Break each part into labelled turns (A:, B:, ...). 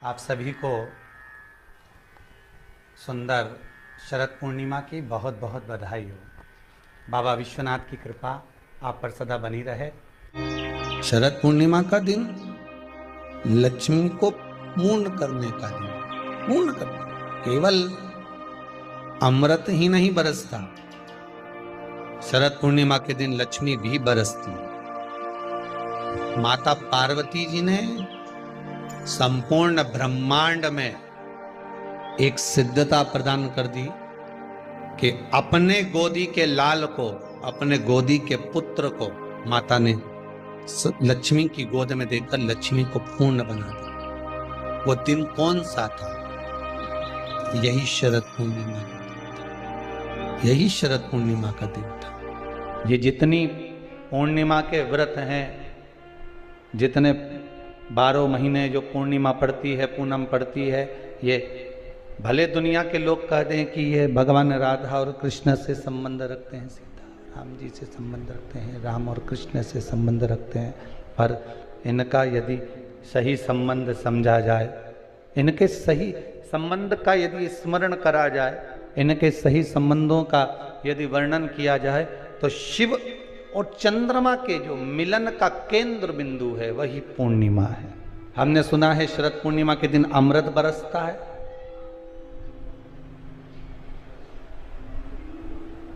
A: आप सभी को सुंदर शरद पूर्णिमा की बहुत बहुत बधाई हो। बाबा विश्वनाथ की कृपा आप पर सदा बनी रहे।
B: शरद पूर्णिमा का दिन लक्ष्मी को पूर्ण करने का दिन, पूर्ण करने, केवल अमृत ही नहीं बरसता, शरद पूर्णिमा के दिन लक्ष्मी भी बरसती। माता पार्वती जी ने संपूर्ण ब्रह्मांड में एक सिद्धता प्रदान कर दी कि अपने गोदी के लाल को, अपने गोदी के पुत्र को माता ने लक्ष्मी की गोद में देकर लक्ष्मी को पूर्ण बना दिया। वो दिन कौन सा था? यही शरद पूर्णिमा, यही शरद पूर्णिमा का दिन था।
A: ये जितनी पूर्णिमा के व्रत हैं, जितने 12 महीने जो पूर्णिमा पड़ती है, पूनम पड़ती है, ये भले दुनिया के लोग कह दें कि ये भगवान राधा और कृष्ण से संबंध रखते हैं, सीता राम जी से संबंध रखते हैं, राम और कृष्ण से संबंध रखते हैं, पर इनका यदि सही संबंध समझा जाए, इनके सही संबंध का यदि स्मरण करा जाए, इनके सही संबंधों का यदि वर्णन किया जाए, तो शिव और चंद्रमा के जो मिलन का केंद्र बिंदु है वही पूर्णिमा है। हमने सुना है शरद पूर्णिमा के दिन अमृत बरसता है,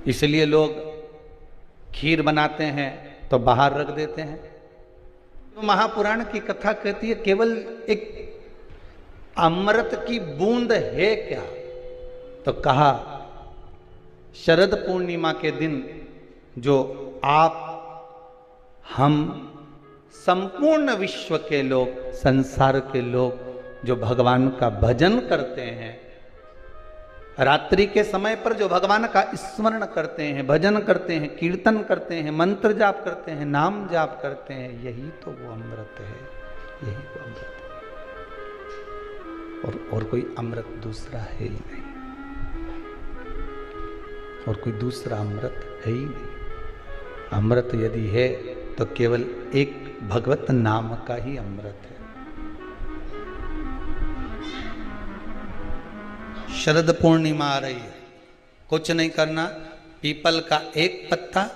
A: इसलिए लोग खीर बनाते हैं तो बाहर रख देते हैं। तो महापुराण की कथा कहती है केवल एक अमृत की बूंद है क्या? तो कहा शरद पूर्णिमा के दिन जो आप, हम, संपूर्ण विश्व के लोग, संसार के लोग जो भगवान का भजन करते हैं, रात्रि के समय पर जो भगवान का स्मरण करते हैं, भजन करते हैं, कीर्तन करते हैं, मंत्र जाप करते हैं, नाम जाप करते हैं, यही तो वो अमृत है, यही वो अमृत है। और कोई अमृत दूसरा है ही नहीं, और कोई दूसरा अमृत है ही नहीं। अमृत यदि है तो केवल एक भगवत नाम का ही अमृत है। शरद पूर्णिमा आ रही है, कुछ नहीं करना, पीपल का एक पत्ता,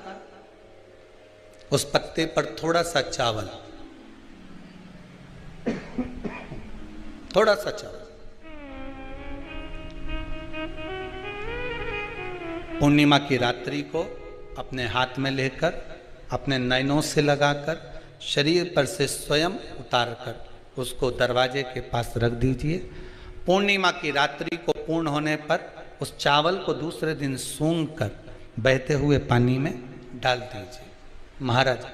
A: उस पत्ते पर थोड़ा सा चावल, थोड़ा सा चावल, पूर्णिमा की रात्रि को अपने हाथ में लेकर, अपने नयनों से लगाकर, शरीर पर से स्वयं उतारकर उसको दरवाजे के पास रख दीजिए। पूर्णिमा की रात्रि को पूर्ण होने पर उस चावल को दूसरे दिन सूंघ कर बहते हुए पानी में डाल दीजिए। महाराज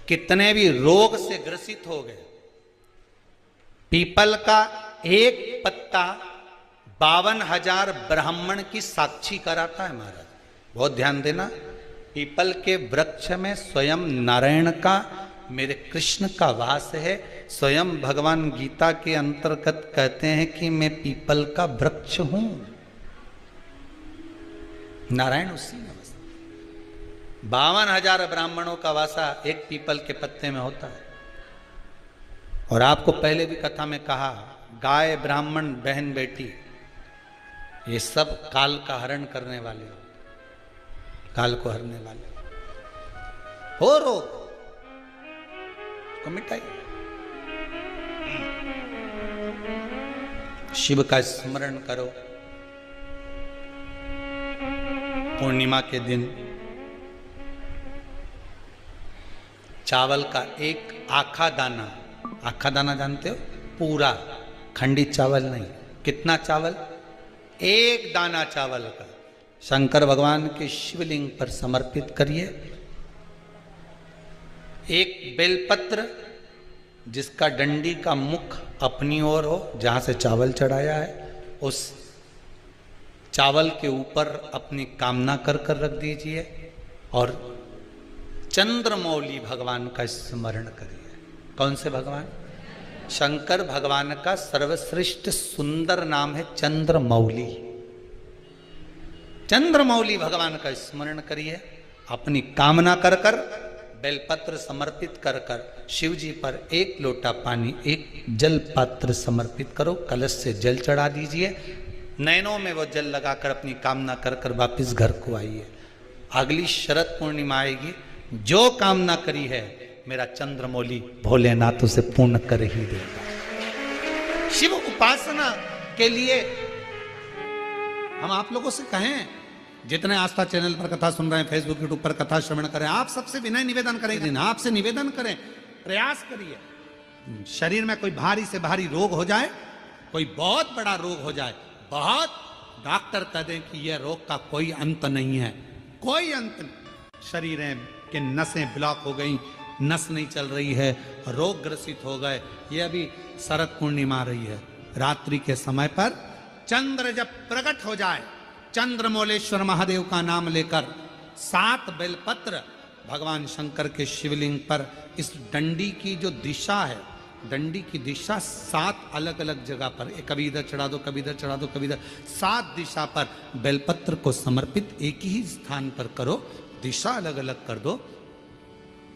A: कितने भी रोग से ग्रसित हो गए, पीपल का एक पत्ता 52,000 ब्राह्मण की साक्षी कराता है। महाराज बहुत ध्यान देना, पीपल के वृक्ष में स्वयं नारायण का, मेरे कृष्ण का वास है। स्वयं भगवान गीता के अंतर्गत कहते हैं कि मैं पीपल का वृक्ष हूं, नारायण उसी में बसता। 52,000 ब्राह्मणों का वासा एक पीपल के पत्ते में होता है। और आपको पहले भी कथा में कहा, गाय, ब्राह्मण, बहन, बेटी, ये सब काल का हरण करने वाले हो, काल को हरने वाले हो। रोग को मिटाइए, शिव का स्मरण करो। पूर्णिमा के दिन चावल का एक आखा दाना, आखा दाना जानते हो, पूरा खंडित चावल नहीं, कितना चावल? एक दाना चावल का शंकर भगवान के शिवलिंग पर समर्पित करिए। एक बेलपत्र जिसका डंडी का मुख अपनी ओर हो, जहां से चावल चढ़ाया है, उस चावल के ऊपर अपनी कामना कर कर रख दीजिए और चंद्रमौली भगवान का स्मरण करिए। कौन से भगवान? शंकर भगवान का सर्वश्रेष्ठ सुंदर नाम है चंद्रमौली। चंद्रमौली भगवान का स्मरण करिए, अपनी कामना कर कर बेलपत्र समर्पित कर कर शिव जी पर एक लोटा पानी, एक जल पात्र समर्पित करो, कलश से जल चढ़ा दीजिए, नैनों में वो जल लगाकर अपनी कामना कर कर वापिस घर को आइए। अगली शरद पूर्णिमा आएगी, जो कामना करी है मेरा चंद्रमौली भोलेनाथ उसे पूर्ण कर ही देगा। शिव उपासना के लिए हम आप लोगों से कहें, जितने आस्था चैनल पर कथा सुन रहे हैं, फेसबुक यूट्यूब पर कथा श्रवण करें, आप सबसे विनय निवेदन करें, आपसे निवेदन करें, प्रयास करिए। शरीर में कोई भारी से भारी रोग हो जाए, कोई बहुत बड़ा रोग हो जाए, बहुत डॉक्टर कह दें कि यह रोग का कोई अंत नहीं है, कोई अंत नहीं, शरीर के नसें ब्लॉक हो गई, नस नहीं चल रही है, रोग ग्रसित हो गए। ये अभी शरद पूर्णिमा आ रही है, रात्रि के समय पर चंद्र जब प्रकट हो जाए, चंद्रमौलेश्वर महादेव का नाम लेकर 7 बेलपत्र भगवान शंकर के शिवलिंग पर, इस डंडी की जो दिशा है, डंडी की दिशा 7 अलग अलग जगह पर, कभी इधर चढ़ा दो, कभी इधर चढ़ा दो, कभी इधर, 7 दिशा पर बेलपत्र को समर्पित एक ही स्थान पर करो, दिशा अलग अलग कर दो,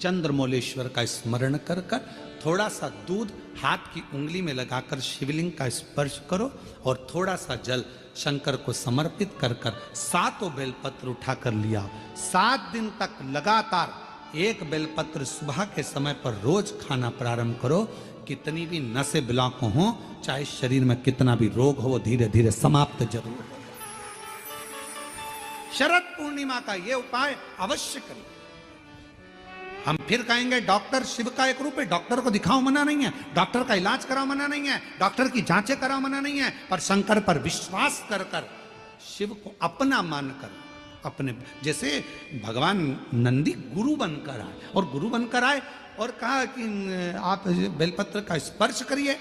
A: चंद्रमौलेश्वर का स्मरण कर कर थोड़ा सा दूध हाथ की उंगली में लगाकर शिवलिंग का स्पर्श करो और थोड़ा सा जल शंकर को समर्पित कर कर 7 बेलपत्र उठाकर लिया। 7 दिन तक लगातार एक बेलपत्र सुबह के समय पर रोज खाना प्रारंभ करो। कितनी भी नसें ब्लॉक हो, चाहे शरीर में कितना भी रोग हो, वो धीरे धीरे समाप्त जरूर होगा। शरद पूर्णिमा का ये उपाय अवश्य करिए। हम फिर कहेंगे डॉक्टर शिव का एक रूप है, डॉक्टर को दिखाओ मना नहीं है, डॉक्टर का इलाज कराओ मना नहीं है, डॉक्टर की जांचें कराओ मना नहीं है, पर शंकर पर विश्वास कर कर शिव को अपना मानकर, अपने जैसे भगवान नंदी गुरु बनकर आए, और गुरु बनकर आए और कहा कि आप बेलपत्र का स्पर्श करिए,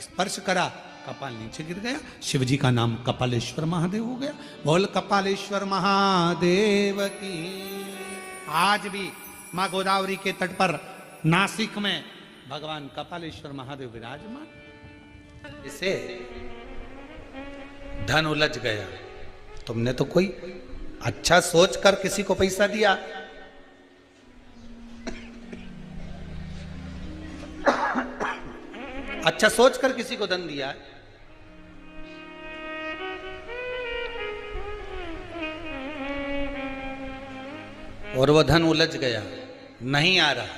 A: स्पर्श करा, कपाल नीचे गिर गया, शिव जी का नाम कपालेश्वर महादेव हो गया। बोल कपालेश्वर महादेव की। आज भी माँ गोदावरी के तट पर नासिक में भगवान कपालेश्वर महादेव विराजमान। इसे धन उलझ गया, तुमने तो कोई अच्छा सोचकर किसी को पैसा दिया, अच्छा सोचकर किसी को धन दिया, और वो धन उलझ गया, नहीं आ रहा,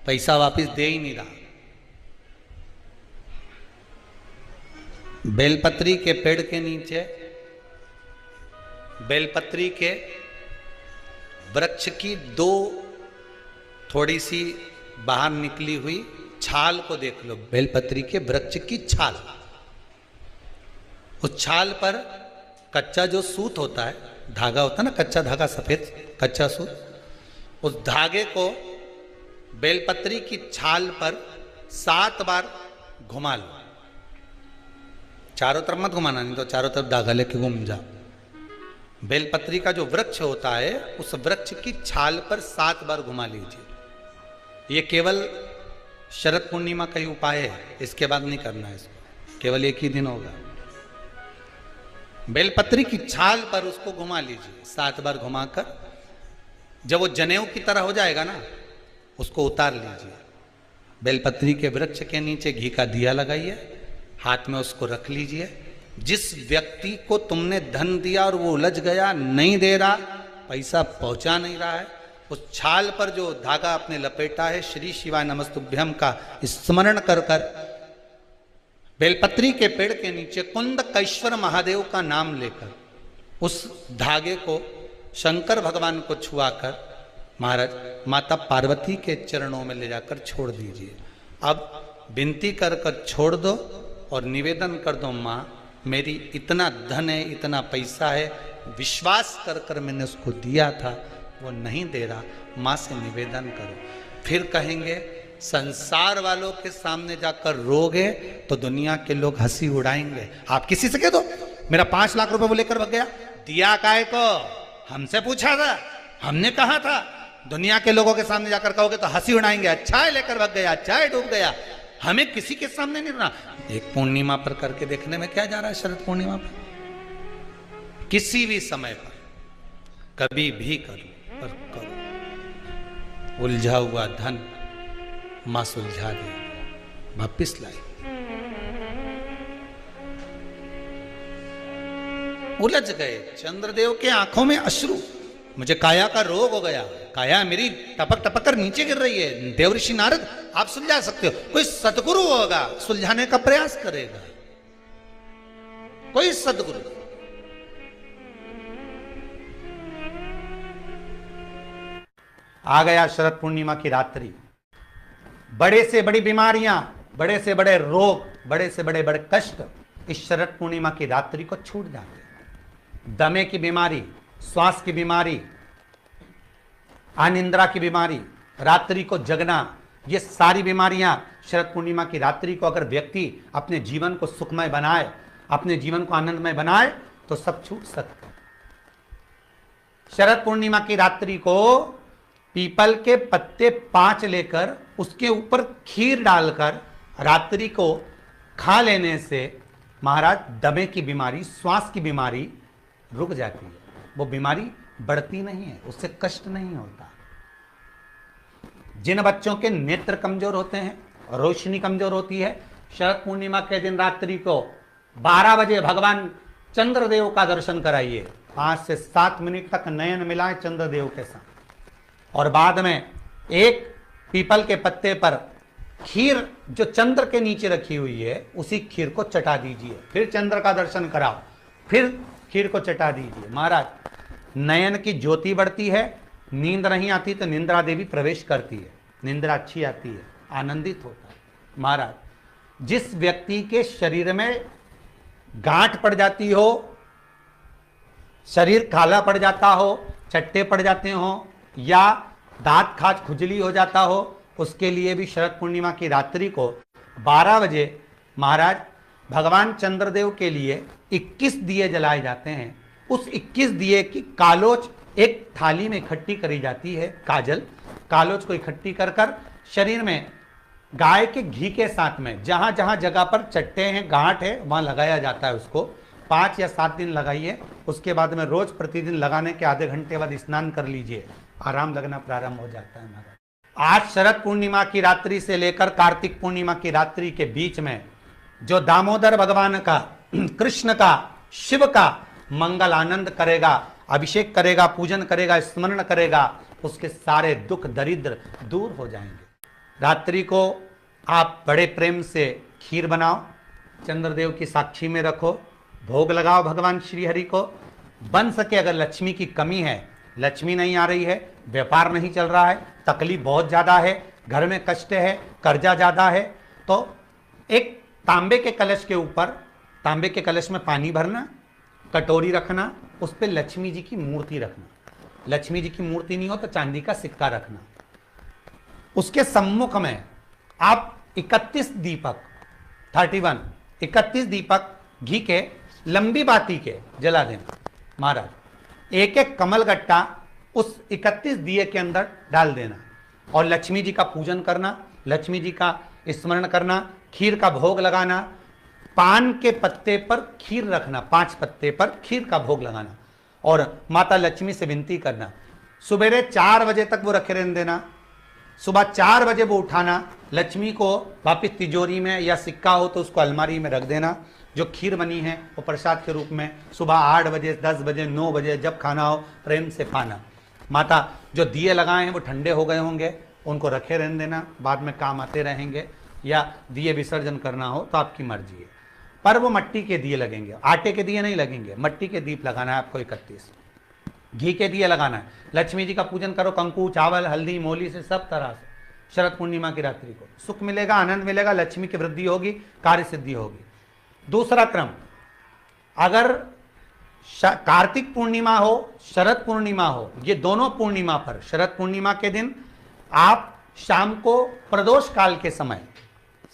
A: पैसा वापस दे ही नहीं रहा। बेलपत्री के पेड़ के नीचे, बेलपत्री के वृक्ष की 2 थोड़ी सी बाहर निकली हुई छाल को देख लो, बेलपत्री के वृक्ष की छाल, उस छाल पर कच्चा जो सूत होता है, धागा होता है ना, कच्चा धागा, सफेद कच्चा सूत, उस धागे को बेलपत्री की छाल पर 7 बार घुमा लो। चारों तरफ मत घुमाना, नहीं तो चारों तरफ धागा लेके घूम जाओ। बेलपत्री का जो वृक्ष होता है, उस वृक्ष की छाल पर 7 बार घुमा लीजिए। ये केवल शरद पूर्णिमा का ही उपाय है, इसके बाद नहीं करना है इसको, केवल एक ही दिन होगा। बेलपत्री की छाल पर उसको घुमा लीजिए 7 बार घुमाकर, जब वो जनेऊ की तरह हो जाएगा ना, उसको उतार लीजिए। बेलपत्री के वृक्ष के नीचे घी का दिया लगाइए, हाथ में उसको रख लीजिए। जिस व्यक्ति को तुमने धन दिया और वो उलझ गया, नहीं दे रहा, पैसा पहुंचा नहीं रहा है, उस छाल पर जो धागा आपने लपेटा है, श्री शिवाय नमस्तुभ्यम का स्मरण कर कर बेलपत्री के पेड़ के नीचे कुंदकेश्वर महादेव का नाम लेकर उस धागे को शंकर भगवान को छुआकर महाराज माता पार्वती के चरणों में ले जाकर छोड़ दीजिए। अब विनती कर कर छोड़ दो और निवेदन कर दो, माँ मेरी इतना धन है, इतना पैसा है, विश्वास कर कर मैंने उसको दिया था, वो नहीं दे रहा, माँ से निवेदन करो। फिर कहेंगे संसार वालों के सामने जाकर रोगे तो दुनिया के लोग हंसी उड़ाएंगे। आप किसी से कह दो मेरा 5 लाख रुपए वो लेकर भाग गया, दिया काय को, हमसे पूछा था, हमने कहा था। दुनिया के लोगों के सामने जाकर कहोगे तो हंसी उड़ाएंगे, अच्छा है लेकर भाग गया, अच्छा है डूब गया। हमें किसी के सामने नहीं रहना। एक पूर्णिमा पर करके देखने में क्या जा रहा है, शरद पूर्णिमा पर, किसी भी समय पर कभी भी करो, पर करो।
B: उलझा हुआ धन मां सुलझा दे, वापिस लाई। उलझ गए चंद्रदेव के आंखों में अश्रु, मुझे काया का रोग हो गया, काया मेरी टपक टपक कर नीचे गिर रही है। देवऋषि नारद आप सुलझा सकते हो, कोई सतगुरु होगा सुलझाने का प्रयास करेगा, कोई सतगुरु। आ गया शरद पूर्णिमा की रात्रि, बड़े से बड़ी बीमारियां, बड़े से बड़े रोग, बड़े से बड़े बड़े कष्ट इस शरद पूर्णिमा की रात्रि को छूट जाते हैं। दमे की बीमारी, श्वास की बीमारी, अनिद्रा की बीमारी, रात्रि को जगना, ये सारी बीमारियां शरद पूर्णिमा की रात्रि को अगर व्यक्ति अपने जीवन को सुखमय बनाए, अपने जीवन को आनंदमय बनाए तो सब छूट सकते हैं। शरद पूर्णिमा की रात्रि को पीपल के पत्ते 5 लेकर उसके ऊपर खीर डालकर रात्रि को खा लेने से महाराज दमे की बीमारी, श्वास की बीमारी रुक जाती है, वो बीमारी बढ़ती नहीं है, उससे कष्ट नहीं होता। जिन बच्चों के नेत्र कमजोर होते हैं, रोशनी कमजोर होती है, शरद पूर्णिमा के दिन रात्रि को 12 बजे भगवान चंद्रदेव का दर्शन कराइए। 5 से 7 मिनट तक नयन मिलाएं चंद्रदेव के साथ, और बाद में एक पीपल के पत्ते पर खीर जो चंद्र के नीचे रखी हुई है उसी खीर को चटा दीजिए, फिर चंद्र का दर्शन कराओ, फिर खीर को चटा दीजिए। महाराज नयन की ज्योति बढ़ती है, नींद नहीं आती तो निंद्रा देवी प्रवेश करती है, निंद्रा अच्छी आती है, आनंदित होता है। महाराज जिस व्यक्ति के शरीर में गांठ पड़ जाती हो, शरीर काला पड़ जाता हो, चट्टे पड़ जाते हो, या दांत खाज खुजली हो जाता हो, उसके लिए भी शरद पूर्णिमा की रात्रि को 12 बजे महाराज भगवान चंद्रदेव के लिए 21 दिए जलाए जाते हैं। उस 21 दिए की कालोच एक थाली में इकट्ठी करी जाती है, कालोच को इकट्ठी कर कर शरीर में गाय के घी के साथ में जहां जहां जगह पर चट्टे हैं, गांठ है, वहां लगाया जाता है। उसको 5 या 7 दिन लगाइए, उसके बाद में रोज प्रतिदिन लगाने के आधे घंटे बाद स्नान कर लीजिए, आराम लगना प्रारंभ हो जाता है। महाराज आज शरद पूर्णिमा की रात्रि से लेकर कार्तिक पूर्णिमा की रात्रि के बीच में जो दामोदर भगवान का, कृष्ण का, शिव का मंगल आनंद करेगा, अभिषेक करेगा, पूजन करेगा, स्मरण करेगा, उसके सारे दुख दरिद्र दूर हो जाएंगे। रात्रि को आप बड़े प्रेम से खीर बनाओ, चंद्रदेव की साक्षी में रखो, भोग लगाओ भगवान श्री हरि को। बन सके अगर लक्ष्मी की कमी है, लक्ष्मी नहीं आ रही है, व्यापार नहीं चल रहा है, तकलीफ बहुत ज़्यादा है, घर में कष्ट है, कर्जा ज़्यादा है, तो एक तांबे के कलश के ऊपर, तांबे के कलश में पानी भरना, कटोरी रखना, उस पर लक्ष्मी जी की मूर्ति रखना। लक्ष्मी जी की मूर्ति नहीं हो तो चांदी का सिक्का रखना। उसके सम्मुख में आप 31 दीपक 31 दीपक घी के लंबी बाती के जला देना। महाराज एक एक कमल गट्टा उस 31 दिए के अंदर डाल देना और लक्ष्मी जी का पूजन करना, लक्ष्मी जी का स्मरण करना, खीर का भोग लगाना, पान के पत्ते पर खीर रखना, 5 पत्ते पर खीर का भोग लगाना और माता लक्ष्मी से विनती करना। सुबेरे 4 बजे तक वो रखे रहने देना, सुबह 4 बजे वो उठाना, लक्ष्मी को वापिस तिजोरी में या सिक्का हो तो उसको अलमारी में रख देना। जो खीर बनी है वो प्रसाद के रूप में सुबह 8 बजे, 10 बजे, 9 बजे जब खाना हो प्रेम से खाना। माता जो दिए लगाए हैं वो ठंडे हो गए होंगे, उनको रखे रहने देना, बाद में काम आते रहेंगे, या दिए विसर्जन करना हो तो आपकी मर्जी है। पर वो मट्टी के दिए लगेंगे, आटे के दिए नहीं लगेंगे, मट्टी के दीप लगाना है आपको। 31 घी के दिए लगाना है। लक्ष्मी जी का पूजन करो, कंकु, चावल, हल्दी, मोली से, सब तरह से। शरद पूर्णिमा की रात्रि को सुख मिलेगा, आनंद मिलेगा, लक्ष्मी की वृद्धि होगी, कार्य सिद्धि होगी। दूसरा क्रम, अगर कार्तिक पूर्णिमा हो, शरद पूर्णिमा हो, ये दोनों पूर्णिमा पर, शरद पूर्णिमा के दिन आप शाम को प्रदोष काल के समय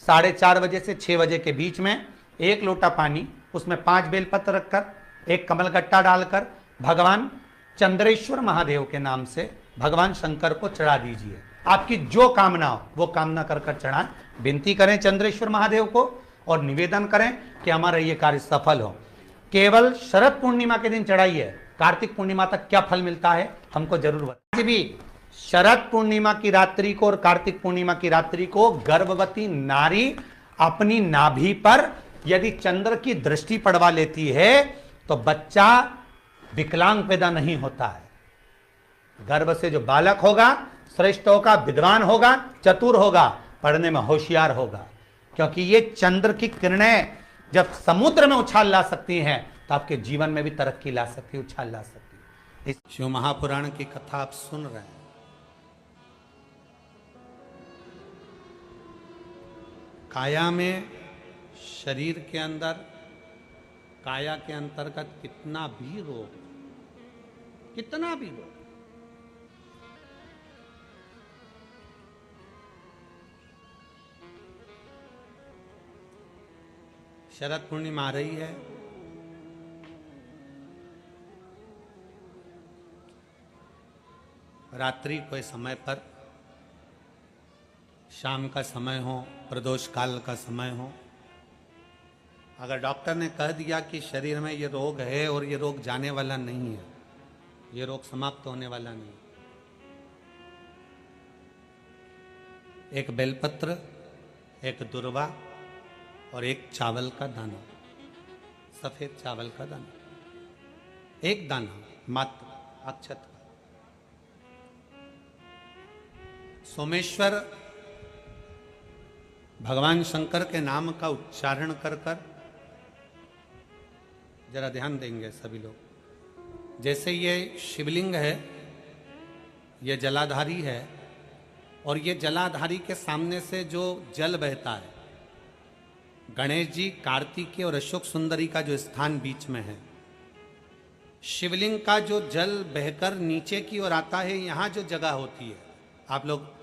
B: 4:30 बजे से 6 बजे के बीच में 1 लोटा पानी, उसमें 5 बेलपत्र रखकर, 1 कमलगट्टा डालकर भगवान चंद्रेश्वर महादेव के नाम से भगवान शंकर को चढ़ा दीजिए। आपकी जो कामना हो वो कामना कर कर चढ़ाएं, विनती करें चंद्रेश्वर महादेव को और निवेदन करें कि हमारा ये कार्य सफल हो। केवल शरद पूर्णिमा के दिन चढ़ाइए, कार्तिक पूर्णिमा तक क्या फल मिलता है हमको जरूर बताइए। भी शरद पूर्णिमा की रात्रि को और कार्तिक पूर्णिमा की रात्रि को गर्भवती नारी अपनी नाभि पर यदि चंद्र की दृष्टि पड़वा लेती है तो बच्चा विकलांग पैदा नहीं होता है। गर्भ से जो बालक होगा श्रेष्ठ होगा, विद्वान होगा, चतुर होगा, पढ़ने में होशियार होगा, क्योंकि ये चंद्र की किरणें जब समुद्र में उछाल ला सकती हैं तो आपके जीवन में भी तरक्की ला सकती है, उछाल ला सकती है। इस शिव महापुराण की कथा आप सुन रहे हैं। काया में, शरीर के अंदर, काया के अंतर्गत कितना भी रोग, कितना भी रोग, शरद पूर्णिमा आ रही है। रात्रि के समय पर, शाम का समय हो, प्रदोष काल का समय हो, अगर डॉक्टर ने कह दिया कि शरीर में ये रोग है और ये रोग जाने वाला नहीं है, ये रोग समाप्त होने वाला नहीं, एक बेलपत्र, एक दुर्वा और एक चावल का दाना, सफेद चावल का दाना, एक दाना मात्र अक्षत का, सोमेश्वर भगवान शंकर के नाम का उच्चारण कर कर, जरा ध्यान देंगे सभी लोग। जैसे ये शिवलिंग है, ये जलाधारी है, और ये जलाधारी के सामने से जो जल बहता है, गणेश जी, कार्तिकेय और अशोक सुंदरी का जो स्थान बीच में है, शिवलिंग का जो जल बहकर नीचे की ओर आता है, यहाँ जो जगह होती है, आप लोग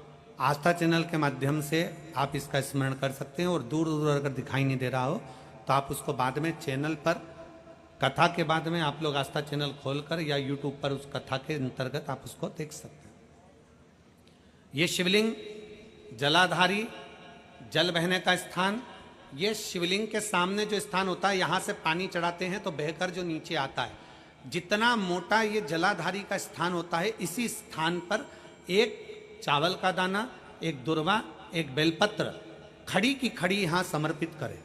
B: आस्था चैनल के माध्यम से आप इसका स्मरण कर सकते हैं, और दूर दूर अगर दिखाई नहीं दे रहा हो तो आप उसको बाद में चैनल पर, कथा के बाद में आप लोग आस्था चैनल खोलकर या यूट्यूब पर उस कथा के अंतर्गत आप उसको देख सकते हैं। ये शिवलिंग, जलाधारी, जल बहने का स्थान, ये शिवलिंग के सामने जो स्थान होता है, यहाँ से पानी चढ़ाते हैं तो बहकर जो नीचे आता है, जितना मोटा ये जलाधारी का स्थान होता है, इसी स्थान पर एक चावल का दाना, एक दुर्वा, एक बेलपत्र खड़ी की खड़ी यहां समर्पित करें।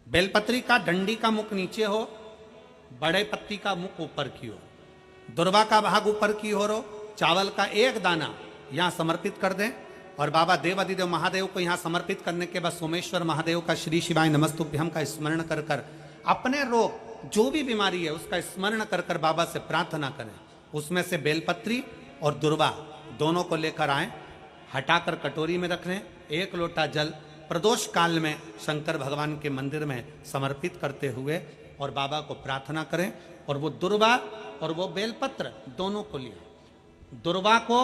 B: बेलपत्री का डंडी का मुख नीचे हो, बड़े पत्ती का मुख ऊपर की ओर, दुर्वा का भाग ऊपर की ओर हो, चावल का एक दाना यहां समर्पित कर दें, और बाबा देवादिदेव महादेव को यहां समर्पित करने के बाद सोमेश्वर महादेव का श्री शिवाय नमस्तुभ्यम का स्मरण कर कर अपने रोग, जो भी बीमारी है उसका स्मरण कर कर बाबा से प्रार्थना करें। उसमें से बेलपत्री और दुर्वा दोनों को लेकर आए, हटाकर कटोरी में रख लें, एक लोटा जल प्रदोष काल में शंकर भगवान के मंदिर में समर्पित करते हुए और बाबा को प्रार्थना करें, और वो दुर्वा और वो बेलपत्र दोनों को लिया। दुर्वा को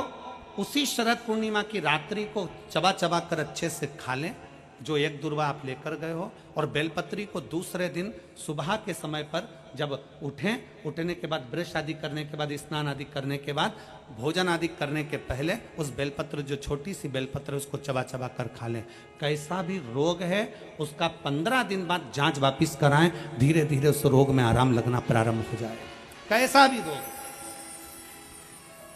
B: उसी शरद पूर्णिमा की रात्रि को चबा चबा कर अच्छे से खा लें, जो एक दुर्वा आप लेकर गए हो, और बेलपत्री को दूसरे दिन सुबह के समय पर जब उठें, उठने के बाद ब्रश आदि करने के बाद, स्नान आदि करने के बाद, भोजन आदि करने के पहले उस बेलपत्र, जो छोटी सी बेलपत्र, उसको चबा चबा कर खा लें। कैसा भी रोग है उसका 15 दिन बाद जांच वापिस कराएं, धीरे धीरे उस रोग में आराम लगना प्रारंभ हो जाए। कैसा भी रोग।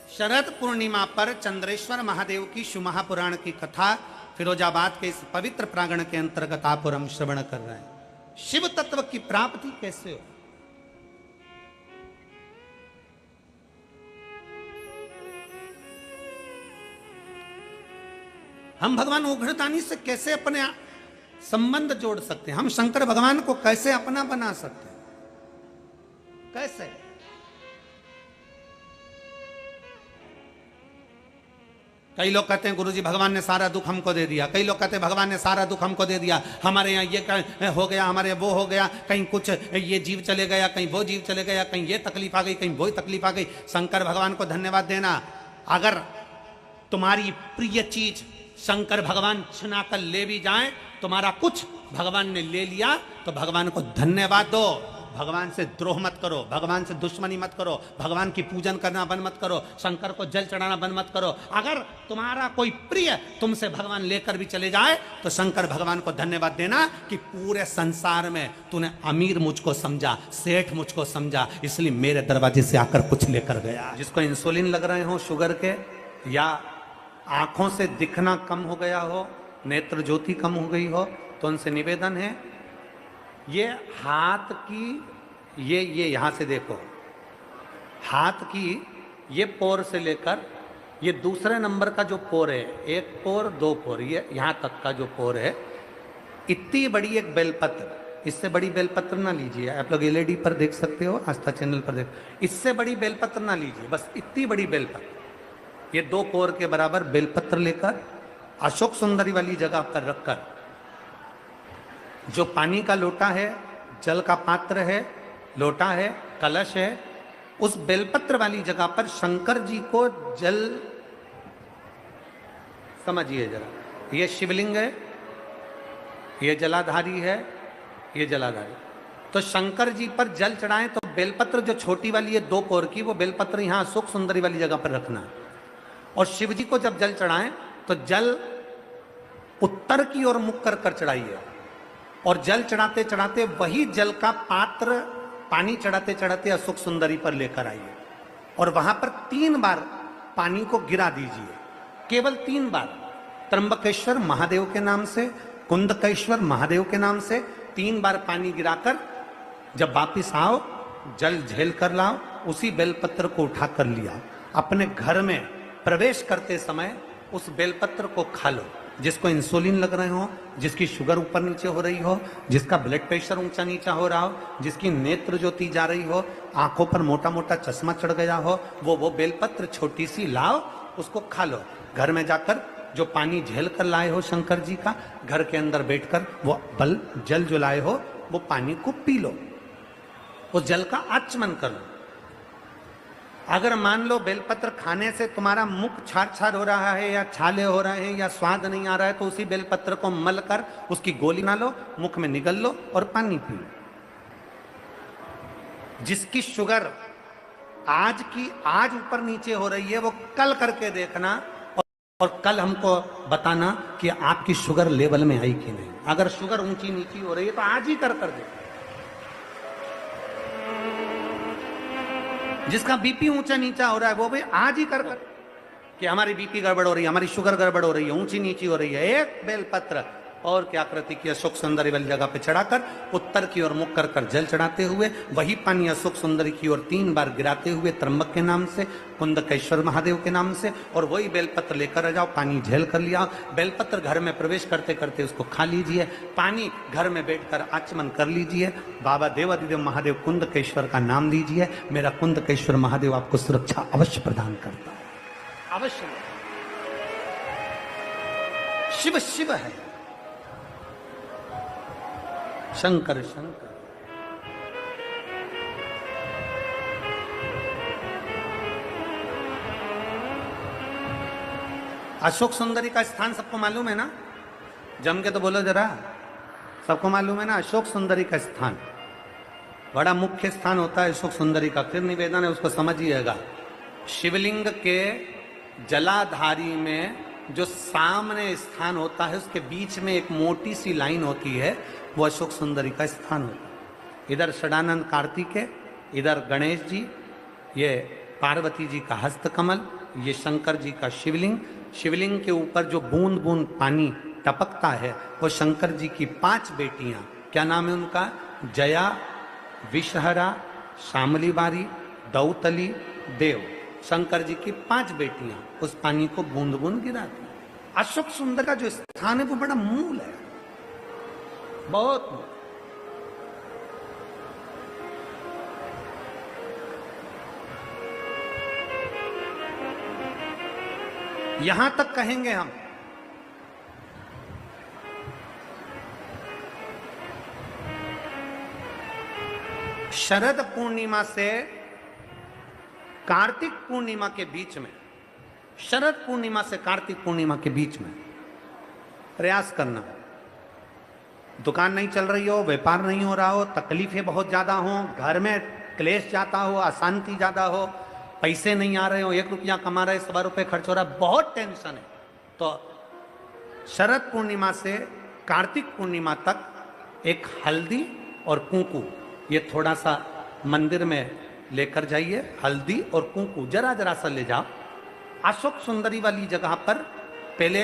B: शरद पूर्णिमा पर चंद्रेश्वर महादेव की शिव महापुराण की कथा फिरोजाबाद के इस पवित्र प्रांगण के अंतर्गत आप और हम श्रवण कर रहे हैं। शिव तत्व की प्राप्ति कैसे हो? हम भगवान उघड़दानी से कैसे अपने संबंध जोड़ सकते हैं? हम शंकर भगवान को कैसे अपना बना सकते हैं? कैसे? कई लोग कहते हैं गुरुजी भगवान ने सारा दुख हमको दे दिया, कई लोग कहते हैं भगवान ने सारा दुख हमको दे दिया, हमारे यहाँ ये हो गया, हमारे वो हो गया, कहीं कुछ ये जीव चले गया, कहीं वो जीव चले गया, कहीं ये तकलीफ आ गई, कहीं वो तकलीफ आ गई। शंकर भगवान को धन्यवाद देना। अगर तुम्हारी प्रिय चीज शंकर भगवान छिना कर ले भी जाएं, तुम्हारा कुछ भगवान ने ले लिया तो भगवान को धन्यवाद दो। भगवान से द्रोह मत करो, भगवान से दुश्मनी मत करो, भगवान की पूजन करना बंद मत करो, शंकर को जल चढ़ाना बंद मत करो। अगर तुम्हारा कोई प्रिय तुमसे भगवान लेकर भी चले जाए तो शंकर भगवान को धन्यवाद देना कि पूरे संसार में तूने अमीर मुझको समझा, सेठ मुझको समझा, इसलिए मेरे दरवाजे से आकर कुछ लेकर गया। जिसको इंसुलिन लग रहे हो शुगर के, या आंखों से दिखना कम हो गया हो, नेत्र ज्योति कम हो गई हो, तो उनसे निवेदन है ये हाथ की ये यहां से देखो, हाथ की ये पोर से लेकर ये दूसरे नंबर का जो पोर है, एक पोर दो पोर, ये यहां तक का जो पोर है, इतनी बड़ी एक बेलपत्र, इससे बड़ी बेलपत्र ना लीजिए। आप लोग एलईडी पर देख सकते हो, आस्था चैनल पर देख, इससे बड़ी बेलपत्र ना लीजिए, बस इतनी बड़ी बेलपत्र, ये 2 कोर के बराबर बेलपत्र लेकर अशोक सुंदरी वाली जगह पर रखकर, जो पानी का लोटा है, जल का पात्र है, लोटा है, कलश है, उस बेलपत्र वाली जगह पर शंकर जी को जल, समझिए जरा, ये शिवलिंग है, ये जलाधारी है, ये जलाधारी, तो शंकर जी पर जल चढ़ाएं तो बेलपत्र जो छोटी वाली है 2 कोर की, वो बेलपत्र यहां अशोक सुंदरी वाली जगह पर रखना है। और शिव जी को जब जल चढ़ाएं तो जल उत्तर की ओर मुख कर कर चढ़ाइए, और जल चढ़ाते चढ़ाते वही जल का पात्र पानी चढ़ाते चढ़ाते अशोक सुंदरी पर लेकर आइए, और वहां पर 3 बार पानी को गिरा दीजिए, केवल 3 बार, त्र्यंबकेश्वर महादेव के नाम से, कुंदकेश्वर महादेव के नाम से 3 बार पानी गिराकर जब वापिस आओ, जल झेल कर लाओ, उसी बेलपत्र को उठा कर लिया, अपने घर में प्रवेश करते समय उस बेलपत्र को खा लो। जिसको इंसुलिन लग रहे हो, जिसकी शुगर ऊपर नीचे हो रही हो, जिसका ब्लड प्रेशर ऊंचा नीचा हो रहा हो, जिसकी नेत्र ज्योति जा रही हो, आंखों पर मोटा मोटा चश्मा चढ़ गया हो, वो बेलपत्र छोटी सी लाओ, उसको खा लो। घर में जाकर जो पानी झेल कर लाए हो शंकर जी का, घर के अंदर बैठकर वो जल जो लाए हो वो पानी को पी लो, उस जल का आचमन कर लो। अगर मान लो बेलपत्र खाने से तुम्हारा मुख छार छार हो रहा है, या छाले हो रहे हैं, या स्वाद नहीं आ रहा है, तो उसी बेलपत्र को मल कर उसकी गोली ना लो, मुख में निगल लो और पानी पी लो। जिसकी शुगर आज ऊपर नीचे हो रही है, वो कल करके देखना, और कल हमको बताना कि आपकी शुगर लेवल में आई कि नहीं। अगर शुगर ऊंची नीची हो रही है तो आज ही कर देखो। जिसका बीपी ऊंचा नीचा हो रहा है वो भी आज ही कर कि हमारी बीपी गड़बड़ हो रही है, हमारी शुगर गड़बड़ हो रही है, ऊंची नीची हो रही है, एक बेलपत्र और क्या आकृति की अशोक सुंदरी वाली जगह पे चढ़ाकर उत्तर की ओर मुख कर कर जल चढ़ाते हुए वही पानी अशोक सुंदरी की ओर 3 बार गिराते हुए त्र्यंबक के नाम से, कुंदकेश्वर महादेव के नाम से, और वही बेलपत्र लेकर आ जाओ, पानी झेल कर लिया। बेलपत्र घर में प्रवेश करते करते उसको खा लीजिए, पानी घर में बैठकर आचमन कर लीजिए, बाबा देवादिदेव महादेव कुंदकेश्वर का नाम लीजिए। मेरा कुंदकेश्वर महादेव आपको सुरक्षा अवश्य प्रदान करता है, अवश्य। शिव शिव है, शंकर शंकर। अशोक सुंदरी का स्थान सबको मालूम है ना? जम के तो बोलो जरा, सबको मालूम है ना? अशोक सुंदरी का स्थान बड़ा मुख्य स्थान होता है अशोक सुंदरी का। फिर निवेदन है उसको समझिएगा। शिवलिंग के जलाधारी में जो सामने स्थान होता है उसके बीच में एक मोटी सी लाइन होती है, वो अशोक सुंदरी का स्थान होता है। इधर षडानंद कार्तिकेय, इधर गणेश जी, ये पार्वती जी का हस्तकमल, ये शंकर जी का शिवलिंग। शिवलिंग के ऊपर जो बूंद बूंद पानी टपकता है वो शंकर जी की 5 बेटियां, क्या नाम है उनका? जया, विषहरा, शामली बारी, दौतली, देव। शंकर जी की 5 बेटियां उस पानी को बूंद बूंद गिराती। अशोक सुंदर का जो स्थान है वो बड़ा मूल है, बहुत। यहां तक कहेंगे हम, शरद पूर्णिमा से कार्तिक पूर्णिमा के बीच में, शरद पूर्णिमा से कार्तिक पूर्णिमा के बीच में प्रयास करना दुकान नहीं चल रही हो, व्यापार नहीं हो रहा हो, तकलीफें बहुत ज़्यादा हो, घर में क्लेश जाता हो, अशांति ज़्यादा हो, पैसे नहीं आ रहे हो, 1 रुपया कमा रहे 100 रुपये खर्च हो रहा है, बहुत टेंशन है, तो शरद पूर्णिमा से कार्तिक पूर्णिमा तक एक हल्दी और कुंकू ये थोड़ा सा मंदिर में लेकर जाइए। हल्दी और कुंकू जरा जरा सा ले जाओ, अशोक सुंदरी वाली जगह पर पहले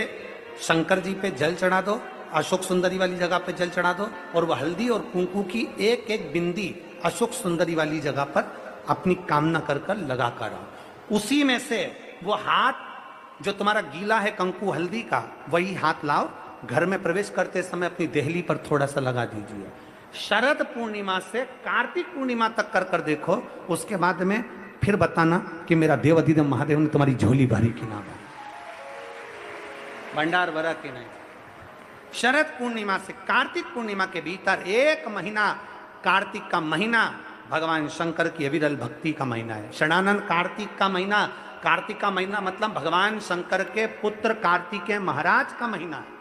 B: शंकर जी पे जल चढ़ा दो, अशोक सुंदरी वाली जगह पे जल चढ़ा दो, और वह हल्दी और कुंकू की एक एक बिंदी अशोक सुंदरी वाली जगह पर अपनी कामना कर कर लगा कर आओ। उसी में से वो हाथ जो तुम्हारा गीला है कंकु हल्दी का, वही हाथ लाओ, घर में प्रवेश करते समय अपनी देहली पर थोड़ा सा लगा दीजिए। शरद पूर्णिमा से कार्तिक पूर्णिमा तक कर कर देखो, उसके बाद में फिर बताना कि मेरा देवाधिदेव महादेव ने तुम्हारी झोली भरी कि ना भरी, भंडार भरा कि नहीं। शरद पूर्णिमा से कार्तिक पूर्णिमा के भीतर 1 महीना, कार्तिक का महीना भगवान शंकर की अविरल भक्ति का महीना है। षडानंद कार्तिक का महीना, कार्तिक का महीना मतलब भगवान शंकर के पुत्र कार्तिकेय महाराज का महीना है।